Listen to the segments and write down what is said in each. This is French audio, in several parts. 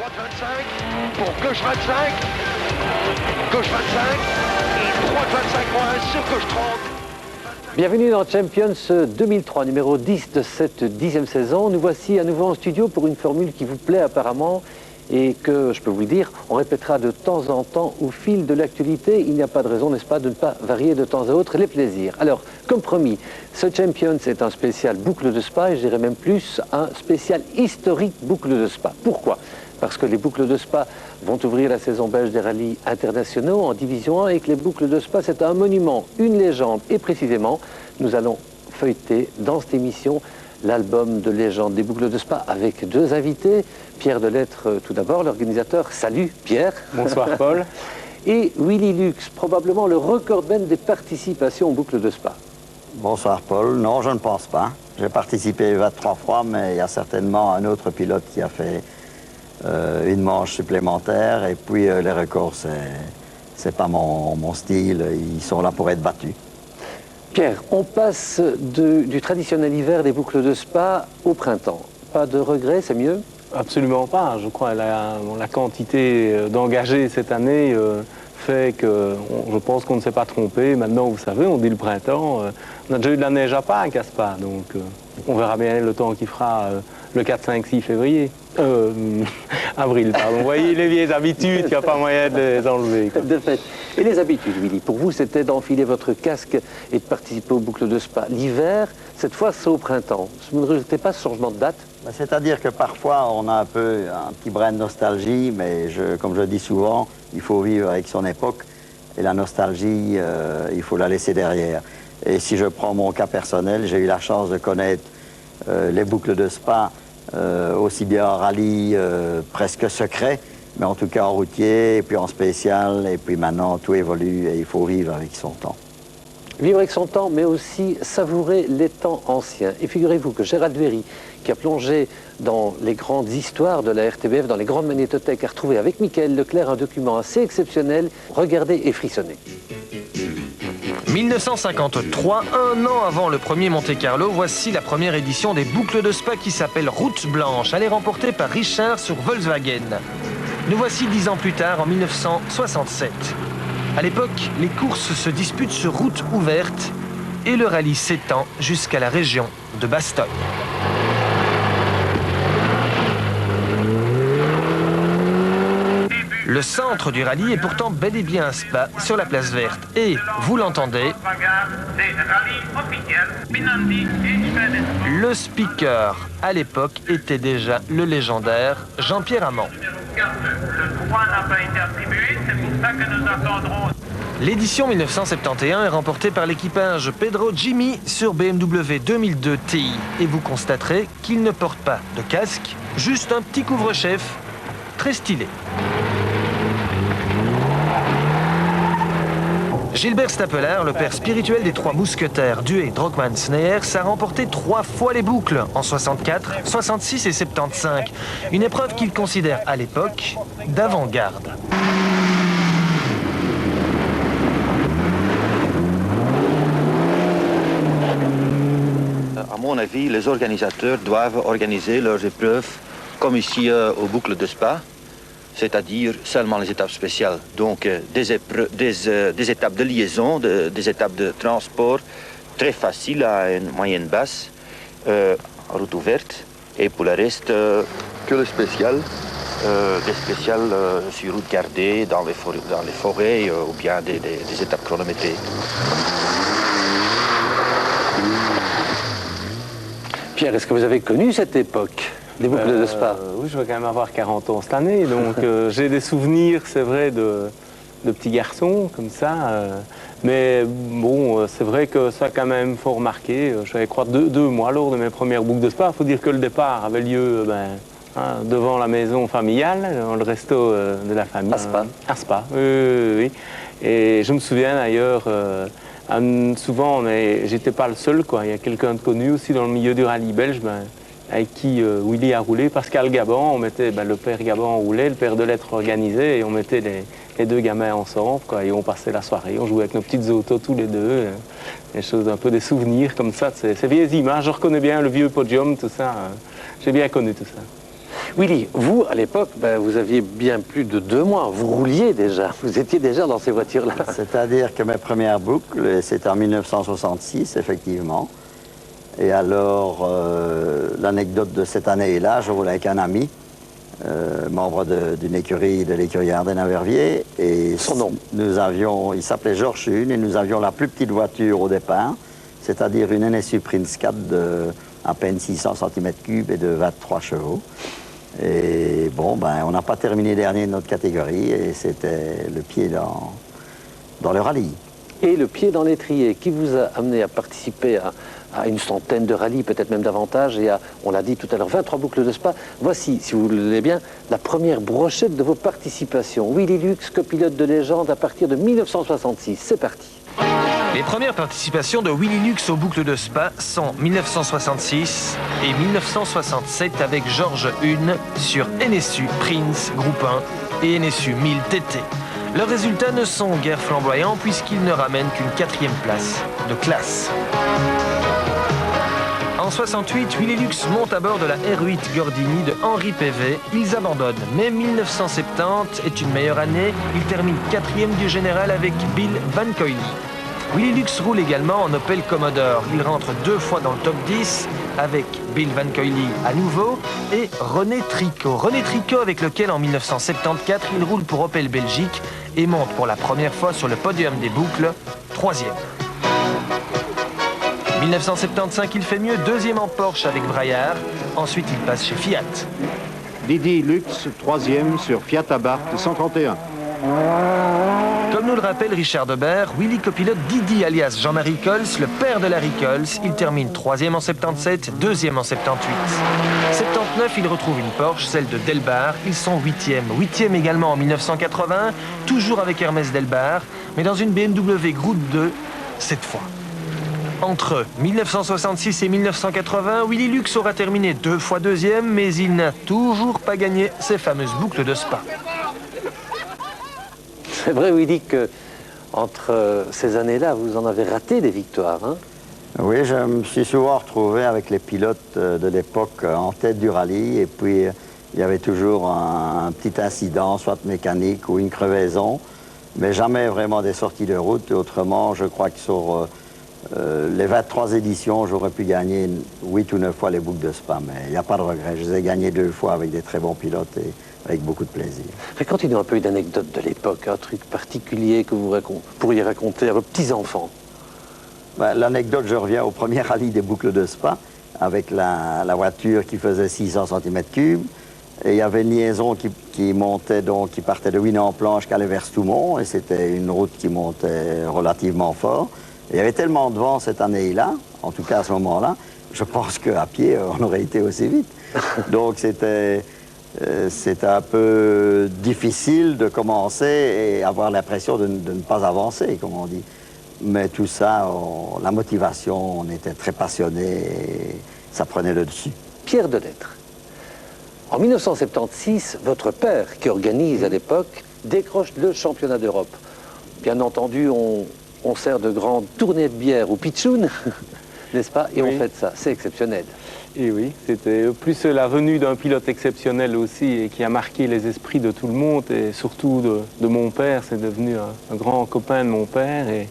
Droite 25, pour gauche 25, gauche 25, et droite 25 sur gauche 30. Bienvenue dans Champions 2003, numéro 10 de cette 10e saison. Nous voici à nouveau en studio pour une formule qui vous plaît apparemment et que, je peux vous le dire, on répétera de temps en temps au fil de l'actualité. Il n'y a pas de raison, n'est-ce pas, de ne pas varier de temps à autre les plaisirs. Alors, comme promis, ce Champions est un spécial boucle de Spa et je dirais même plus un spécial historique boucle de Spa. Pourquoi ? Parce que les boucles de Spa vont ouvrir la saison belge des rallyes internationaux en Division 1 et que les boucles de Spa, c'est un monument, une légende. Et précisément, nous allons feuilleter dans cette émission l'album de légende des boucles de Spa avec deux invités. Pierre Delettre, tout d'abord, l'organisateur. Salut Pierre. Bonsoir Paul. Et Willy Lux, probablement le recordman des participations aux boucles de Spa. Bonsoir Paul. Non, je ne pense pas. J'ai participé 23 fois, mais il y a certainement un autre pilote qui a fait une manche supplémentaire. Et puis les records, c'est pas mon style. Ils sont là pour être battus. Pierre, on passe du traditionnel hiver des boucles de Spa au printemps. Pas de regret, c'est mieux? Absolument pas. Je crois que la quantité d'engagés cette année fait que je pense qu'on ne s'est pas trompé. Maintenant, vous savez, on dit le printemps. On a déjà eu de la neige à Pâques à Spa, donc on verra bien le temps qu'il fera le 4, 5, 6 février. Avril, pardon. Vous voyez les vieilles habitudes, il n'y a pas moyen de les enlever. De fait. Et les habitudes, Willy, pour vous, c'était d'enfiler votre casque et de participer aux boucles de Spa. L'hiver, cette fois, c'est au printemps. Vous ne rejetez pas ce changement de date? C'est-à-dire que parfois, on a un petit brin de nostalgie, mais comme je dis souvent, il faut vivre avec son époque. Et la nostalgie, il faut la laisser derrière. Et si je prends mon cas personnel, j'ai eu la chance de connaître les boucles de Spa, aussi bien en rallye presque secret, mais en tout cas en routier, et puis en spécial, et puis maintenant tout évolue et il faut vivre avec son temps. Vivre avec son temps, mais aussi savourer les temps anciens. Et figurez-vous que Gérald Véry, qui a plongé dans les grandes histoires de la RTBF, dans les grandes magnétothèques, a retrouvé avec Michael Leclerc un document assez exceptionnel. Regardez et frissonnez. 1953, un an avant le premier Monte-Carlo, voici la première édition des boucles de Spa qui s'appelle Route Blanche. Elle est remportée par Richard sur Volkswagen. Nous voici 10 ans plus tard, en 1967. À l'époque, les courses se disputent sur route ouverte et le rallye s'étend jusqu'à la région de Bastogne. Le centre du rallye est pourtant bel et bien à Spa, sur la place verte. Et, vous l'entendez, le speaker, à l'époque, était déjà le légendaire Jean-Pierre Amand. L'édition 1971 est remportée par l'équipage Pedro Jimmy sur BMW 2002 Ti. Et vous constaterez qu'il ne porte pas de casque, juste un petit couvre-chef très stylé. Gilbert Stapelaar, le père spirituel des trois mousquetaires, Dué, Drokman, Sneyers, a remporté 3 fois les boucles, en 64, 66 et 75. Une épreuve qu'il considère à l'époque d'avant-garde. À mon avis, les organisateurs doivent organiser leurs épreuves comme ici aux boucles de Spa, c'est-à-dire seulement les étapes spéciales. Donc des étapes de liaison, des étapes de transport très faciles à une moyenne basse, route ouverte, et pour le reste, que le spécial, des spéciales sur route gardée, dans les forêts ou bien des étapes chronométrées. Pierre, est-ce que vous avez connu cette époque des boucles de Spa? Oui, je vais quand même avoir 40 ans cette année, donc j'ai des souvenirs, c'est vrai, de petits garçons comme ça. Mais bon, c'est vrai que ça a quand même fort marqué. J'avais croire 2 mois lors de mes premières boucles de Spa. Il faut dire que le départ avait lieu devant la maison familiale, dans le resto de la famille. À Spa? À Spa, oui. Et je me souviens d'ailleurs, souvent, j'étais pas le seul, quoi. Il y a quelqu'un de connu aussi dans le milieu du rallye belge, avec qui Willy a roulé. Pascal Gabon, on mettait, le père Gabon roulait, le père Delettre organisait, et on mettait les 2 gamins ensemble, quoi, et on passait la soirée, on jouait avec nos petites autos tous les deux, des choses, un peu des souvenirs comme ça, c'est vieilles images, je reconnais bien le vieux podium, tout ça, j'ai bien connu tout ça. Willy, vous, à l'époque, vous aviez bien plus de 2 mois. Vous rouliez déjà. Vous étiez déjà dans ces voitures-là. C'est-à-dire que mes premières boucles, c'était en 1966, effectivement. Et alors, l'anecdote de cette année-là, je roulais avec un ami, membre d'une écurie de l'écurière des Naverviers. Et son nom? Il s'appelait Georges Hune, et nous avions la plus petite voiture au départ, c'est-à-dire une NSU Prince 4 de à peine 600 cm3 et de 23 chevaux. Et bon, on n'a pas terminé dernier de notre catégorie, et c'était le pied dans le rallye. Et le pied dans l'étrier, qui vous a amené à participer à une centaine de rallyes, peut-être même davantage, et à, on l'a dit tout à l'heure, 23 boucles de Spa. Voici, si vous le voulez bien, la première brochette de vos participations. Willy Lux, copilote de légende à partir de 1966. C'est parti. Les premières participations de Willy Lux aux boucles de Spa sont 1966 et 1967 avec Georges Hune sur NSU Prince Groupe 1 et NSU 1000 TT. Leurs résultats ne sont guère flamboyants puisqu'ils ne ramènent qu'une 4e place de classe. En 68, Willy Lux monte à bord de la R8 Gordini de Henri Pévé. Ils abandonnent, mais 1970 est une meilleure année. Ils terminent 4e du général avec Bill Van Coyly. Willy Lux roule également en Opel Commodore. Il rentre 2 fois dans le top 10 avec Bill Van Coyly à nouveau et René Tricot. René Tricot avec lequel en 1974 il roule pour Opel Belgique et monte pour la première fois sur le podium des boucles, 3e. 1975 il fait mieux, 2e en Porsche avec Braillard. Ensuite il passe chez Fiat. Didi Lux, 3e sur Fiat Abarth 131. Comme nous le rappelle Richard Debert, Willy copilote Didi alias Jean-Marie Cols, le père de Larry Cols. Il termine 3e en 77, 2e en 78. 79, il retrouve une Porsche, celle de Delbar. Ils sont 8e. 8e également en 1980, toujours avec Hermès Delbar, mais dans une BMW Groupe 2 cette fois. Entre 1966 et 1980, Willy Lux aura terminé 2 fois 2e, mais il n'a toujours pas gagné ces fameuses boucles de Spa. C'est vrai, Willy, que entre ces années-là, vous en avez raté des victoires, hein? Oui, je me suis souvent retrouvé avec les pilotes de l'époque en tête du rallye, et puis il y avait toujours un petit incident, soit mécanique ou une crevaison, mais jamais vraiment des sorties de route. Autrement, je crois que sur les 23 éditions, j'aurais pu gagner 8 ou 9 fois les boucles de Spa, mais il n'y a pas de regret. Je les ai gagnés 2 fois avec des très bons pilotes et avec beaucoup de plaisir. Racontez-nous un peu une anecdote de l'époque, un truc particulier que vous pourriez raconter à vos petits-enfants. L'anecdote, je reviens au premier rallye des boucles de Spa, avec la voiture qui faisait 600 cm3. Et il y avait une liaison qui montait, donc, qui partait de Winnen-en-Planche, qui allait vers Stoumont, et c'était une route qui montait relativement fort. Et il y avait tellement de vent cette année-là, en tout cas à ce moment-là, je pense qu'à pied, on aurait été aussi vite. Donc c'était un peu difficile de commencer et avoir l'impression de ne pas avancer, comme on dit. Mais tout ça, la motivation, on était très passionnés et ça prenait le dessus. Pierre Delettre. En 1976, votre père, qui organise à l'époque, décroche le championnat d'Europe. Bien entendu, on sert de grandes tournées de bière ou pitchoun, n'est-ce pas? Et oui. on fait ça, c'est exceptionnel. Et oui, c'était plus la venue d'un pilote exceptionnel aussi et qui a marqué les esprits de tout le monde et surtout de mon père. C'est devenu un grand copain de mon père et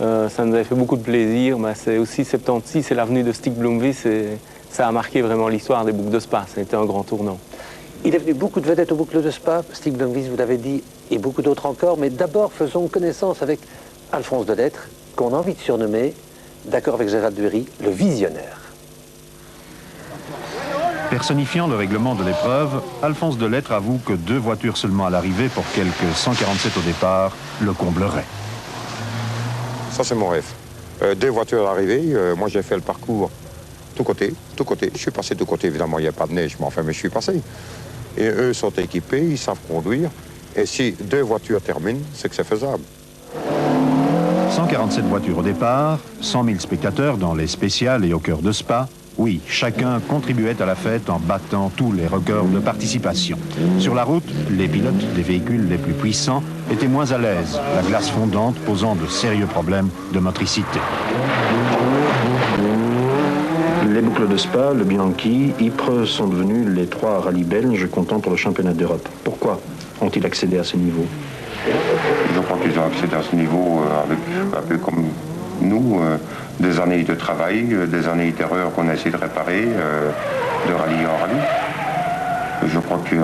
ça nous avait fait beaucoup de plaisir. C'est aussi 76, c'est l'avenue de Stig Blomqvist et ça a marqué vraiment l'histoire des boucles de Spa. C'était un grand tournant. Il est venu beaucoup de vedettes aux boucles de Spa, Stig Blomqvist, vous l'avez dit, et beaucoup d'autres encore. Mais d'abord, faisons connaissance avec Alphonse Delettre, qu'on a envie de surnommer, d'accord avec Gérald Dury, le visionnaire. Personnifiant le règlement de l'épreuve, Alphonse Delettre avoue que 2 voitures seulement à l'arrivée pour quelques 147 au départ le combleraient. Ça, c'est mon rêve. 2 voitures à l'arrivée, moi j'ai fait le parcours tout côté. Je suis passé tout côté, évidemment, il n'y a pas de neige, mais enfin, je suis passé. Et eux sont équipés, ils savent conduire. Et si 2 voitures terminent, c'est que c'est faisable. 147 voitures au départ, 100 000 spectateurs dans les spéciales et au cœur de Spa. Oui, chacun contribuait à la fête en battant tous les records de participation. Sur la route, les pilotes des véhicules les plus puissants étaient moins à l'aise, la glace fondante posant de sérieux problèmes de motricité. Les boucles de Spa, le Bianchi, Ypres sont devenus les 3 rallyes belges comptant pour le championnat d'Europe. Pourquoi ont-ils accédé à ce niveau? Je crois qu'ils ont accédé à ce niveau avec un peu comme nous, des années de travail, des années d'erreurs qu'on a essayé de réparer, de rallye en rallye. Je crois que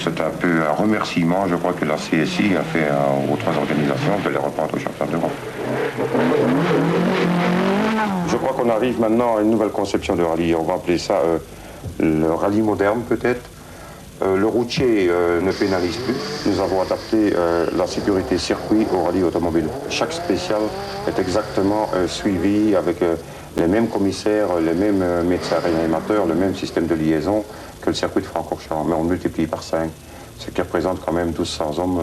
c'est un peu un remerciement, je crois que la CSI a fait aux 3 organisations de les reprendre au championnat d'Europe. Je crois qu'on arrive maintenant à une nouvelle conception de rallye. On va appeler ça le rallye moderne peut-être. Le routier ne pénalise plus. Nous avons adapté la sécurité circuit au rallye automobile. Chaque spécial est exactement suivi avec les mêmes commissaires, les mêmes médecins réanimateurs, le même système de liaison que le circuit de Francorchamps. Mais on multiplie par 5, ce qui représente quand même 1200 hommes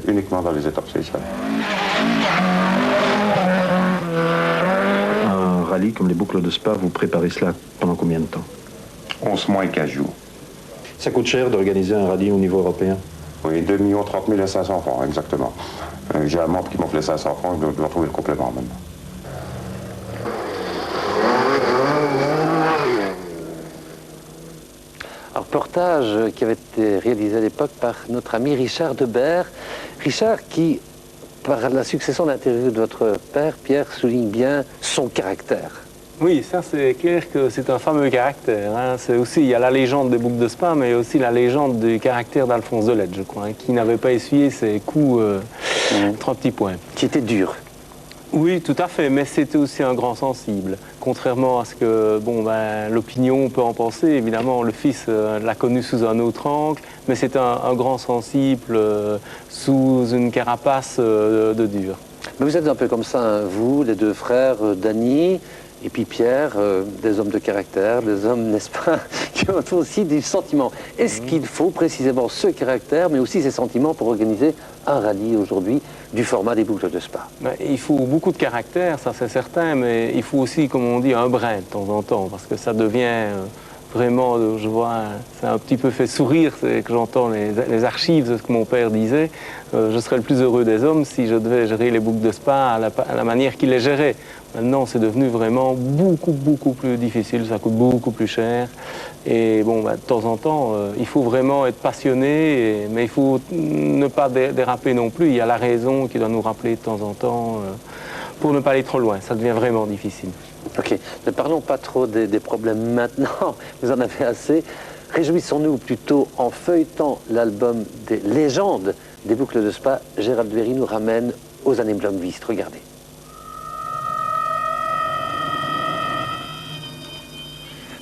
uniquement dans les étapes spéciales. Un rallye comme les boucles de Spa, vous préparez cela pendant combien de temps? 11 mois et 15 jours. Ça coûte cher d'organiser un rallye au niveau européen? Oui, 2 30 500 francs, exactement. J'ai un membre qui m'offre les 500 francs, je dois trouver le complément maintenant. Un reportage qui avait été réalisé à l'époque par notre ami Richard Debert. Richard qui, par la succession d'interviews de votre père, Pierre, souligne bien son caractère. Oui, ça c'est clair que c'est un fameux caractère. Hein. C'est aussi, il y a la légende des boucles de Spa, mais aussi la légende du caractère d'Alphonse Delette, je crois, hein, qui n'avait pas essuyé ses coups 3 petits points. Qui était dur. Oui, tout à fait, mais c'était aussi un grand sensible. Contrairement à ce que l'opinion peut en penser, évidemment, le fils l'a connu sous un autre angle, mais c'est un grand sensible sous une carapace de dur. Mais vous êtes un peu comme ça, hein, vous, les 2 frères, Danny et puis Pierre, des hommes de caractère, des hommes, n'est-ce pas, qui ont aussi du sentiment. Est-ce qu'il faut précisément ce caractère, mais aussi ces sentiments pour organiser un rallye aujourd'hui du format des boucles de Spa? Il faut beaucoup de caractère, ça c'est certain, mais il faut aussi, comme on dit, un brin de temps en temps, parce que ça devient vraiment, je vois, ça a un petit peu fait sourire, c'est que j'entends les archives de ce que mon père disait. Je serais le plus heureux des hommes si je devais gérer les boucles de Spa à la manière qu'il les gérait. Maintenant, c'est devenu vraiment beaucoup plus difficile, ça coûte beaucoup plus cher. Et bon, de temps en temps, il faut vraiment être passionné, mais il faut ne pas déraper non plus. Il y a la raison qui doit nous rappeler de temps en temps pour ne pas aller trop loin. Ça devient vraiment difficile. Ok, ne parlons pas trop des problèmes maintenant, vous en avez assez. Réjouissons-nous plutôt en feuilletant l'album des légendes des boucles de Spa. Gérald Véry nous ramène aux années Blomqvist. Regardez.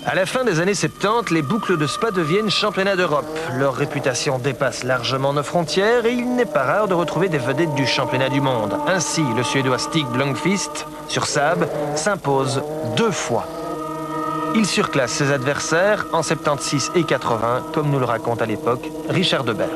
À la fin des années 70, les boucles de Spa deviennent championnats d'Europe. Leur réputation dépasse largement nos frontières et il n'est pas rare de retrouver des vedettes du championnat du monde. Ainsi, le Suédois Stig Blomqvist, sur Saab, s'impose 2 fois. Il surclasse ses adversaires en 76 et 80, comme nous le raconte à l'époque Richard Debert.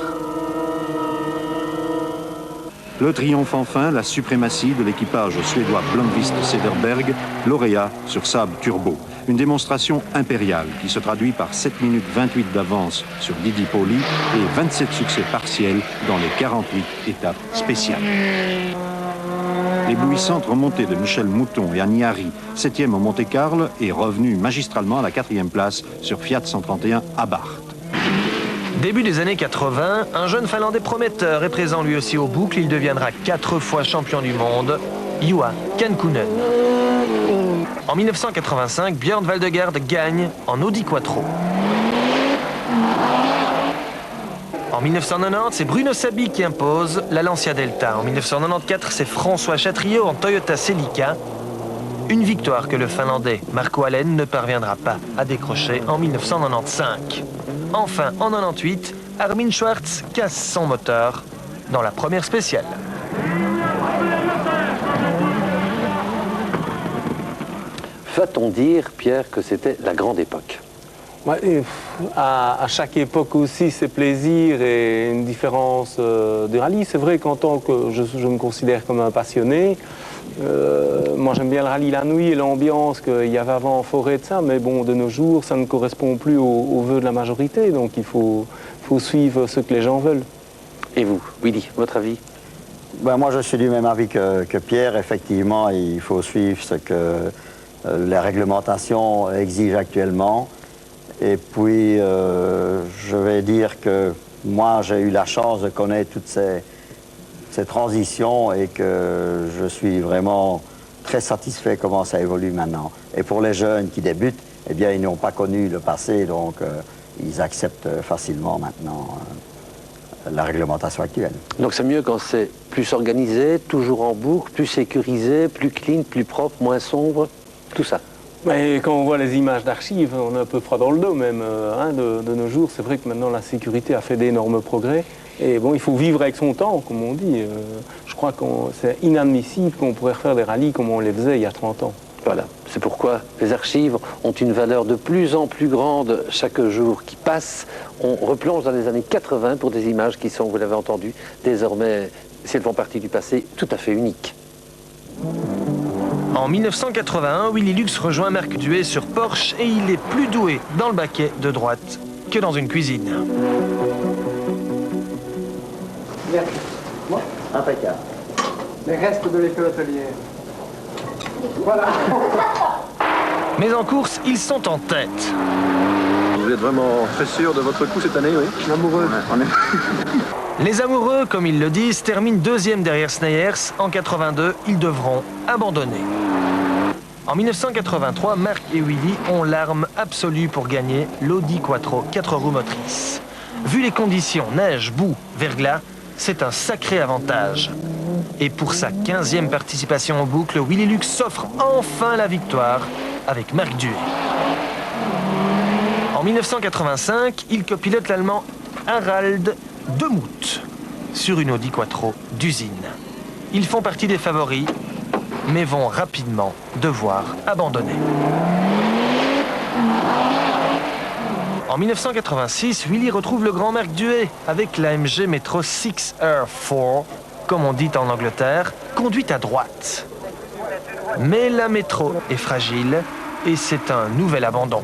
Le triomphe enfin, la suprématie de l'équipage suédois Blomqvist-Cederberg, lauréat sur Saab Turbo. Une démonstration impériale qui se traduit par 7 minutes 28 d'avance sur Didi Poli et 27 succès partiels dans les 48 étapes spéciales. L'éblouissante remontée de Michel Mouton et Annie Harry, 7e au Monte-Carlo, est revenue magistralement à la 4e place sur Fiat 131 à Barth. Début des années 80, un jeune Finlandais prometteur est présent lui aussi aux boucles. Il deviendra 4 fois champion du monde, Juha Kankkunen. En 1985, Björn Waldegard gagne en Audi Quattro. En 1990, c'est Bruno Sabi qui impose la Lancia Delta. En 1994, c'est François Chatriot en Toyota Celica. Une victoire que le Finlandais Marco Alén ne parviendra pas à décrocher en 1995. Enfin, en 1998, Armin Schwartz casse son moteur dans la première spéciale. Va-t-on dire, Pierre, que c'était la grande époque? Ouais, à chaque époque aussi, ses plaisirs et une différence de rallye. C'est vrai qu'en tant que je me considère comme un passionné, moi j'aime bien le rallye la nuit et l'ambiance qu'il y avait avant en forêt de ça, mais bon, de nos jours, ça ne correspond plus aux vœux de la majorité, donc il faut suivre ce que les gens veulent. Et vous, Willy, votre avis? Ben, moi, je suis du même avis que Pierre. Effectivement, il faut suivre ce que les réglementations exigent actuellement. Et puis, je vais dire que moi, j'ai eu la chance de connaître toutes ces transitions et que je suis vraiment très satisfait comment ça évolue maintenant. Et pour les jeunes qui débutent, eh bien, ils n'ont pas connu le passé, donc ils acceptent facilement maintenant la réglementation actuelle. Donc c'est mieux quand c'est plus organisé, toujours en boucle, plus sécurisé, plus clean, plus propre, moins sombre, tout ça. Mais quand on voit les images d'archives, on a un peu froid dans le dos même. De nos jours, c'est vrai que maintenant la sécurité a fait d'énormes progrès. Et bon, il faut vivre avec son temps, comme on dit. Je crois que c'est inadmissible qu'on pourrait refaire des rallyes comme on les faisait il y a 30 ans. Voilà, c'est pourquoi les archives ont une valeur de plus en plus grande chaque jour qui passe. On replonge dans les années 80 pour des images qui sont, vous l'avez entendu, désormais, si elles font partie du passé, tout à fait uniques. En 1981, Willy Lux rejoint Marc Duet sur Porsche et il est plus doué dans le baquet de droite que dans une cuisine. Merci. Moi, Impeccable. les restes de l'école hôtelière. Voilà. Mais en course, ils sont en tête. Vous êtes vraiment très sûr de votre coup cette année, oui? Amoureux. Les amoureux, comme ils le disent, terminent deuxième derrière Sneyers. En 82, ils devront abandonner. En 1983, Marc et Willy ont l'arme absolue pour gagner l'Audi Quattro 4 roues motrices. Vu les conditions, neige, boue, verglas, c'est un sacré avantage. Et pour sa 15e participation en boucle, Willy Lux s'offre enfin la victoire avec Marc Duet. En 1985, il copilote l'Allemand Harald Demuth sur une Audi Quattro d'usine. Ils font partie des favoris, mais vont rapidement devoir abandonner. En 1986, Willy retrouve le grand Marc Duet avec l'AMG Metro 6 Air 4, comme on dit en Angleterre, conduite à droite. Mais la métro est fragile et c'est un nouvel abandon.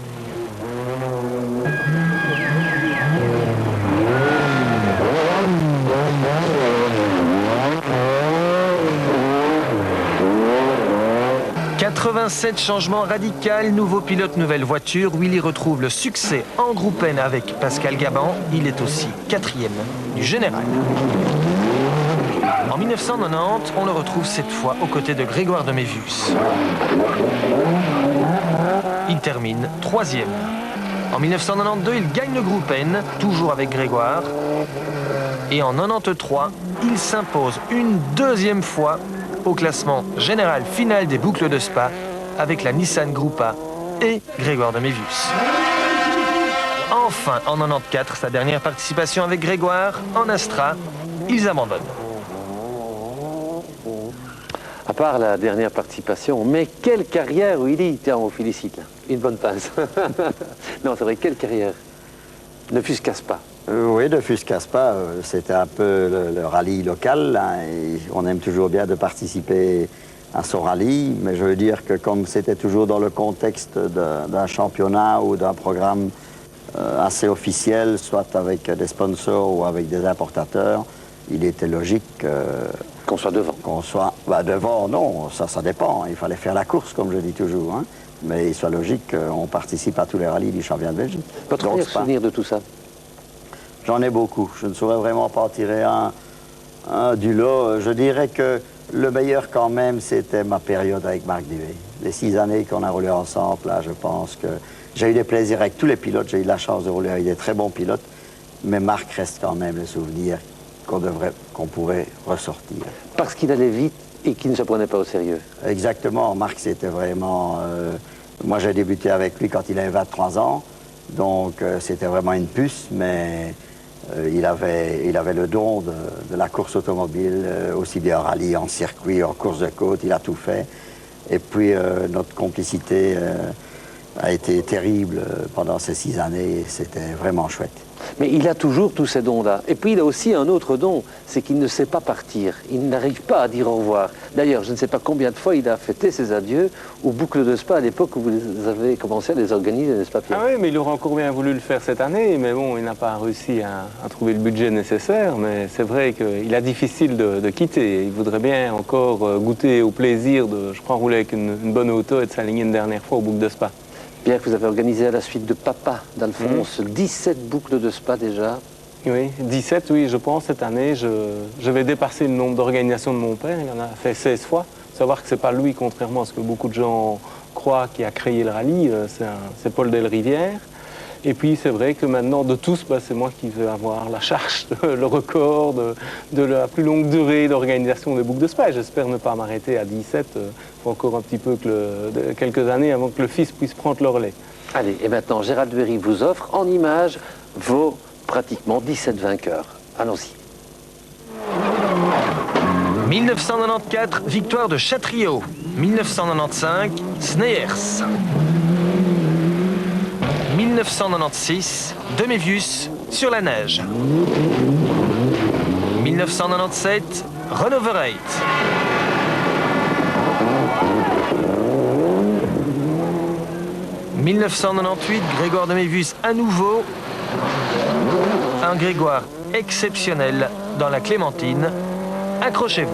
« 87 changements radicaux, nouveau pilote, nouvelle voiture. Willy retrouve le succès en groupe N avec Pascal Gabon. Il est aussi 4e du général. En 1990, on le retrouve cette fois aux côtés de Grégoire de Mévus. Il termine 3e. En 1992, il gagne le groupe N, toujours avec Grégoire. Et en 1993, il s'impose une deuxième fois au classement général final des boucles de Spa avec la Nissan Groupa et Grégoire de Mévus. Enfin, en 1994, sa dernière participation avec Grégoire, en Astra, ils abandonnent. À part la dernière participation, mais quelle carrière, Willy! Tiens, on vous félicite, là. Une bonne passe. Non, c'est vrai, quelle carrière! Ne fuscasse pas. Oui, ne fuscasse pas. C'était un peu le rallye local. Hein, et on aime toujours bien de participer à son rallye, mais je veux dire que comme c'était toujours dans le contexte d'un championnat ou d'un programme assez officiel, soit avec des sponsors ou avec des importateurs, il était logique qu'on soit devant. Qu'on soit devant, non, ça dépend. Il fallait faire la course, comme je dis toujours. Hein, mais il soit logique qu'on participe à tous les rallyes du championnat de Belgique. Votre meilleur souvenir de tout ça? J'en ai beaucoup. Je ne saurais vraiment pas en tirer un du lot. Je dirais que le meilleur quand même, c'était ma période avec Marc Duet. Les 6 années qu'on a roulé ensemble, là, je pense que j'ai eu des plaisirs avec tous les pilotes. J'ai eu la chance de rouler avec des très bons pilotes. Mais Marc reste quand même le souvenir qu'on pourrait ressortir. Parce qu'il allait vite et qu'il ne se prenait pas au sérieux. Exactement. Marc, c'était vraiment... moi, j'ai débuté avec lui quand il avait 23 ans. Donc, c'était vraiment une puce, mais... il avait le don de la course automobile, aussi bien en rallye, en circuit, en course de côte, il a tout fait. Et puis notre complicité a été terrible pendant ces 6 années, c'était vraiment chouette. Mais il a toujours tous ces dons-là. Et puis il a aussi un autre don, c'est qu'il ne sait pas partir. Il n'arrive pas à dire au revoir. D'ailleurs, je ne sais pas combien de fois il a fêté ses adieux aux boucles de Spa à l'époque où vous avez commencé à les organiser, n'est-ce pas, Pierre? Ah oui, mais il aurait encore bien voulu le faire cette année, mais bon, il n'a pas réussi à trouver le budget nécessaire. Mais c'est vrai qu'il a difficile de quitter. Il voudrait bien encore goûter au plaisir de, je crois, rouler avec une bonne auto et de s'aligner une dernière fois aux boucles de Spa. Pierre, vous avez organisé à la suite de Papa d'Alphonse 17 boucles de Spa déjà. Oui, 17, oui, je pense, cette année. Je vais dépasser le nombre d'organisations de mon père. Il en a fait 16 fois. Il faut savoir que ce n'est pas lui, contrairement à ce que beaucoup de gens croient, qui a créé le rallye. C'est Paul Delrivière. Et puis, c'est vrai que maintenant, de tous, c'est moi qui vais avoir la charge, le record de la plus longue durée d'organisation des boucles de Spa. J'espère ne pas m'arrêter à 17. Il faut encore un petit peu quelques années avant que le fils puisse prendre le relais. Allez, et maintenant, Gérald Berry vous offre en images vos pratiquement 17 vainqueurs. Allons-y. 1994, victoire de Chatriot. 1995, Sneyers. 1996, de Mévius sur la neige. 1997, Renoverate. 1998, Grégoire de Mévius à nouveau. Un Grégoire exceptionnel dans la Clémentine. Accrochez-vous.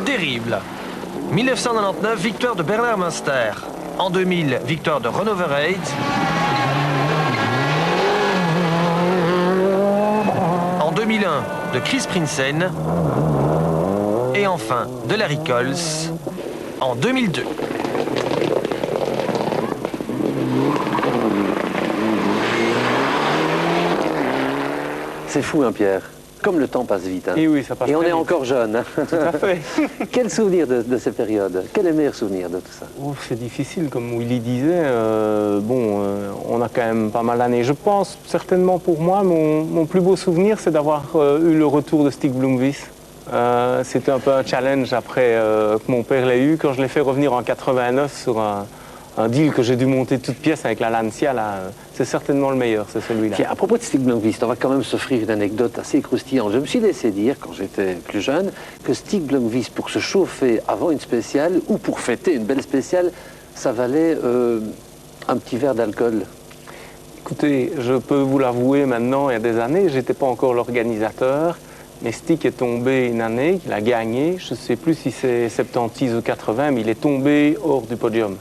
Terrible. 1999, victoire de Bernard Münster. En 2000, victoire de Renoverate. En 2001, de Chris Prinsen. Et enfin, de Larry Coles en 2002. C'est fou, hein, Pierre? Comme le temps passe vite. Hein. Et oui, ça passe Et on très est vite. encore jeune. Hein. Tout à fait. Quel souvenir de ces périodes? Quel est le meilleur souvenir de tout ça? Oh, c'est difficile, comme Willy disait. On a quand même pas mal d'années. Je pense, certainement pour moi, mon plus beau souvenir, c'est d'avoir eu le retour de Stig Blomqvist. C'était un peu un challenge après que mon père l'ait eu, quand je l'ai fait revenir en 89 sur un deal que j'ai dû monter toute pièce avec la Lancia. C'est certainement le meilleur, c'est celui-là. Tiens, à propos de Stig Blomqvist, on va quand même s'offrir une anecdote assez croustillante. Je me suis laissé dire, quand j'étais plus jeune, que Stig Blomqvist, pour se chauffer avant une spéciale, ou pour fêter une belle spéciale, ça valait un petit verre d'alcool. Écoutez, je peux vous l'avouer maintenant, il y a des années, je n'étais pas encore l'organisateur, mais Stig est tombé une année, il a gagné, je ne sais plus si c'est 76 ou 80, mais il est tombé hors du podium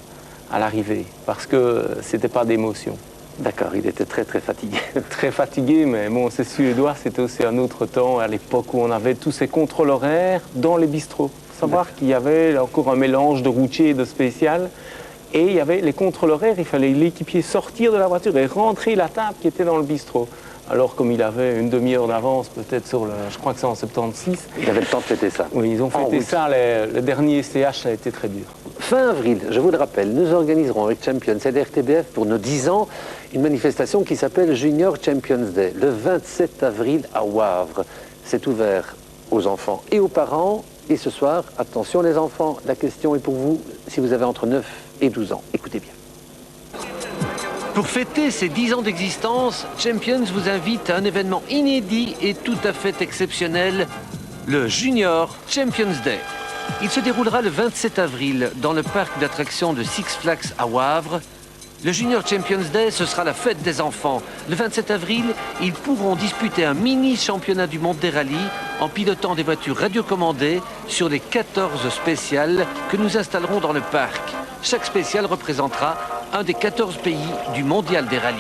à l'arrivée, parce que c'était pas d'émotion. D'accord, il était très très fatigué. Très fatigué, mais bon, ces Suédois, c'était aussi un autre temps, à l'époque où on avait tous ces contrôles horaires dans les bistrots. Il faut savoir qu'il y avait encore un mélange de routier et de spécial, et il y avait les contrôles horaires, il fallait l'équipier sortir de la voiture et rentrer la table qui était dans le bistrot. Alors, comme il avait une demi-heure d'avance, peut-être sur je crois que c'est en 76. Il avait le temps de fêter ça. Oui, ils ont fêté ça, le dernier CH, ça a été très dur. Fin avril, je vous le rappelle, nous organiserons avec Champions et l'RTBF pour nos 10 ans une manifestation qui s'appelle Junior Champions Day, le 27 avril à Wavre. C'est ouvert aux enfants et aux parents. Et ce soir, attention les enfants, la question est pour vous si vous avez entre 9 et 12 ans. Écoutez bien. Pour fêter ces 10 ans d'existence, Champions vous invite à un événement inédit et tout à fait exceptionnel, le Junior Champions Day. Il se déroulera le 27 avril dans le parc d'attractions de Six Flags à Wavre. Le Junior Champions Day, ce sera la fête des enfants. Le 27 avril, ils pourront disputer un mini championnat du monde des rallyes en pilotant des voitures radiocommandées sur les 14 spéciales que nous installerons dans le parc. Chaque spéciale représentera un des 14 pays du mondial des rallyes.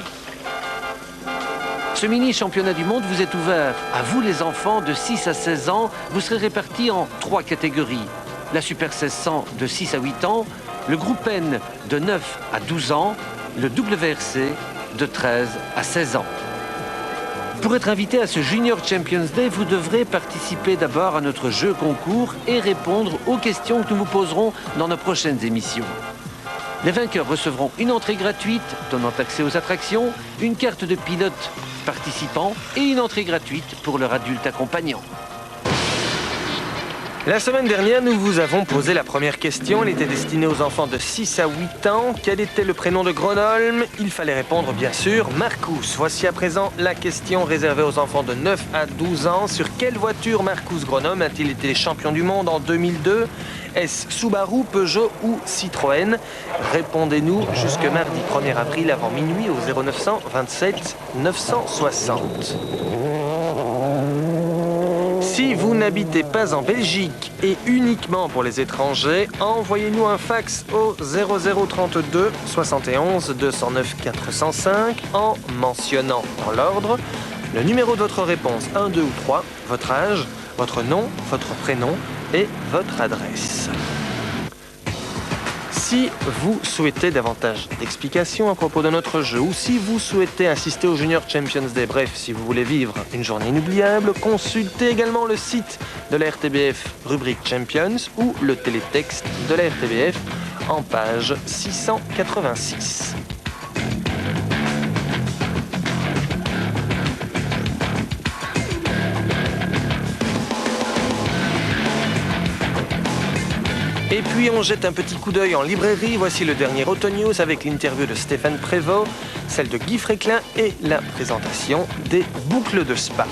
Ce mini championnat du monde vous est ouvert à vous les enfants de 6 à 16 ans. Vous serez répartis en 3 catégories. La Super 1600 de 6 à 8 ans, le groupe N de 9 à 12 ans, le WRC de 13 à 16 ans. Pour être invité à ce Junior Champions Day, vous devrez participer d'abord à notre jeu concours et répondre aux questions que nous vous poserons dans nos prochaines émissions. Les vainqueurs recevront une entrée gratuite, donnant accès aux attractions, une carte de pilote participant et une entrée gratuite pour leur adulte accompagnant. La semaine dernière, nous vous avons posé la première question. Elle était destinée aux enfants de 6 à 8 ans. Quel était le prénom de Gronholm? Il fallait répondre, bien sûr, Marcus. Voici à présent la question réservée aux enfants de 9 à 12 ans. Sur quelle voiture Marcus Gronholm a-t-il été champion du monde en 2002? Est-ce Subaru, Peugeot ou Citroën? Répondez-nous jusque mardi 1er avril avant minuit au 0900 27 960. Si vous n'habitez pas en Belgique et uniquement pour les étrangers, envoyez-nous un fax au 0032 71 209 405 en mentionnant dans l'ordre le numéro de votre réponse 1, 2 ou 3, votre âge, votre nom, votre prénom et votre adresse. Si vous souhaitez davantage d'explications à propos de notre jeu ou si vous souhaitez assister au Junior Champions Day, bref, si vous voulez vivre une journée inoubliable, consultez également le site de la RTBF, rubrique Champions ou le télétexte de la RTBF en page 686. Et puis on jette un petit coup d'œil en librairie. Voici le dernier Auto News avec l'interview de Stéphane Prévost, celle de Guy Fréclin et la présentation des boucles de Spa.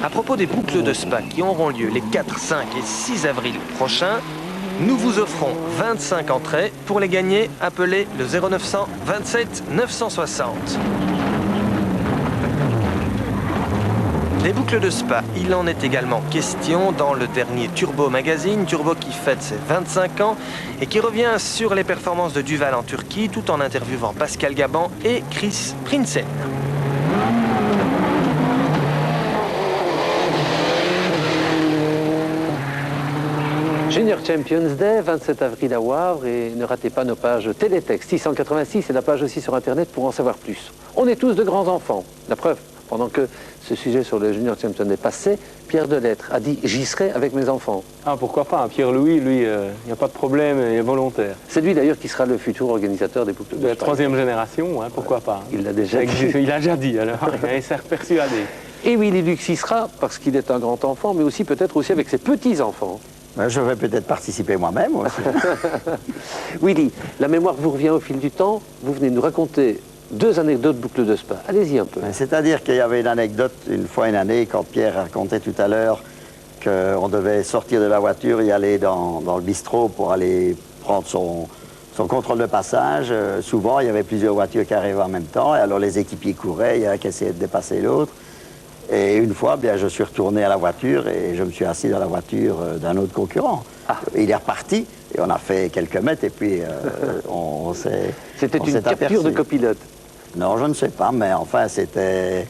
À propos des boucles de Spa qui auront lieu les 4, 5 et 6 avril prochains, nous vous offrons 25 entrées. Pour les gagner, appelez le 0900 27 960. Les boucles de Spa, il en est également question dans le dernier Turbo Magazine, Turbo qui fête ses 25 ans et qui revient sur les performances de Duval en Turquie tout en interviewant Pascal Gaban et Chris Prinsen. Junior Champions Day, 27 avril à Wavre, et ne ratez pas nos pages télétexte 686 et la page aussi sur Internet pour en savoir plus. On est tous de grands enfants, la preuve. Pendant que ce sujet sur le Junior Champions Day passait, Pierre Delettre a dit « j'y serai avec mes enfants ». Ah, pourquoi pas? Pierre-Louis, lui, il n'y a pas de problème, il est volontaire. C'est lui d'ailleurs qui sera le futur organisateur des boucles de Spa. De la troisième génération, hein, pourquoi pas? Il l'a déjà dit. Il l'a déjà dit, alors il s'est persuadé. Et Willy Lux y sera parce qu'il est un grand enfant, mais aussi peut-être aussi avec ses petits-enfants. Je vais peut-être participer moi-même aussi. Willy, la mémoire vous revient au fil du temps. Vous venez nous raconter 2 anecdotes boucles de Spa. Allez-y un peu. C'est-à-dire qu'il y avait une anecdote, une fois une année, quand Pierre racontait tout à l'heure qu'on devait sortir de la voiture, y aller dans le bistrot pour aller prendre son contrôle de passage. Souvent, il y avait plusieurs voitures qui arrivaient en même temps, et alors les équipiers couraient, il y en a qui essayaient de dépasser l'autre. Et une fois, bien, je suis retourné à la voiture et je me suis assis dans la voiture d'un autre concurrent. Ah. Il est reparti et on a fait quelques mètres et puis on s'est C'était une capture de copilote? Non, je ne sais pas, mais enfin, c'était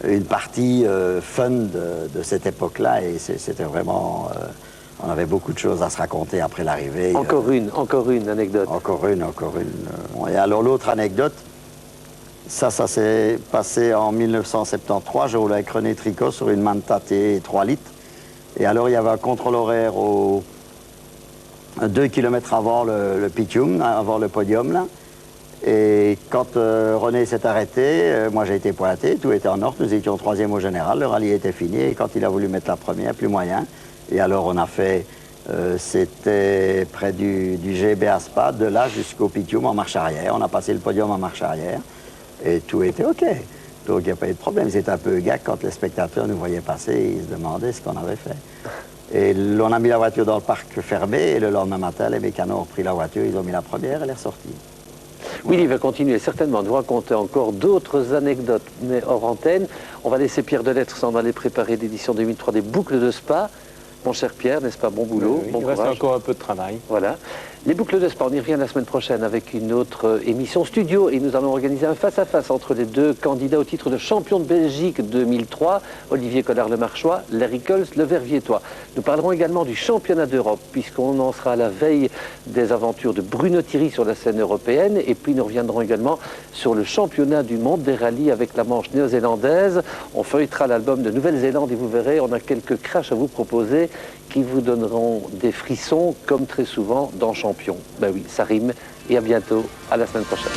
une partie fun de cette époque-là et c'était vraiment... on avait beaucoup de choses à se raconter après l'arrivée. Encore une anecdote. Encore une. Et alors l'autre anecdote, ça s'est passé en 1973. Je roulais avec René Tricot sur une Manta T 3 litres. Et alors, il y avait un contrôle horaire 2 km avant le pitium, avant le podium, là. Et quand René s'est arrêté, moi j'ai été pointé, tout était en ordre, nous étions 3e au général, le rallye était fini, et quand il a voulu mettre la première, plus moyen. Et alors on a fait, c'était près du GB à Spa, de là jusqu'au pitium en marche arrière. On a passé le podium en marche arrière. Et tout était OK. Donc, il n'y a pas eu de problème. C'était un peu gag quand les spectateurs nous voyaient passer, ils se demandaient ce qu'on avait fait. Et on a mis la voiture dans le parc fermé, et le lendemain matin, les mécanos ont pris la voiture, ils ont mis la première, elle est ressortie. Willy va continuer certainement de vous raconter encore d'autres anecdotes, mais hors antenne. On va laisser Pierre Delettre s'en aller préparer l'édition 2003 des boucles de Spa. Mon cher Pierre, n'est-ce pas? Bon boulot, Oui, bon il courage. reste encore un peu de travail. Voilà. Les boucles de Spa, on y revient la semaine prochaine avec une autre émission studio et nous allons organiser un face-à-face entre les deux candidats au titre de champion de Belgique 2003, Olivier Collard-le-Marchois, Larry Coles, le Verviétois. Nous parlerons également du championnat d'Europe puisqu'on en sera à la veille des aventures de Bruno Thierry sur la scène européenne et puis nous reviendrons également sur le championnat du monde des rallyes avec la manche néo-zélandaise. On feuilletera l'album de Nouvelle-Zélande et vous verrez, on a quelques crashs à vous proposer qui vous donneront des frissons comme très souvent dans Champion. Ben oui, ça rime et à bientôt, à la semaine prochaine.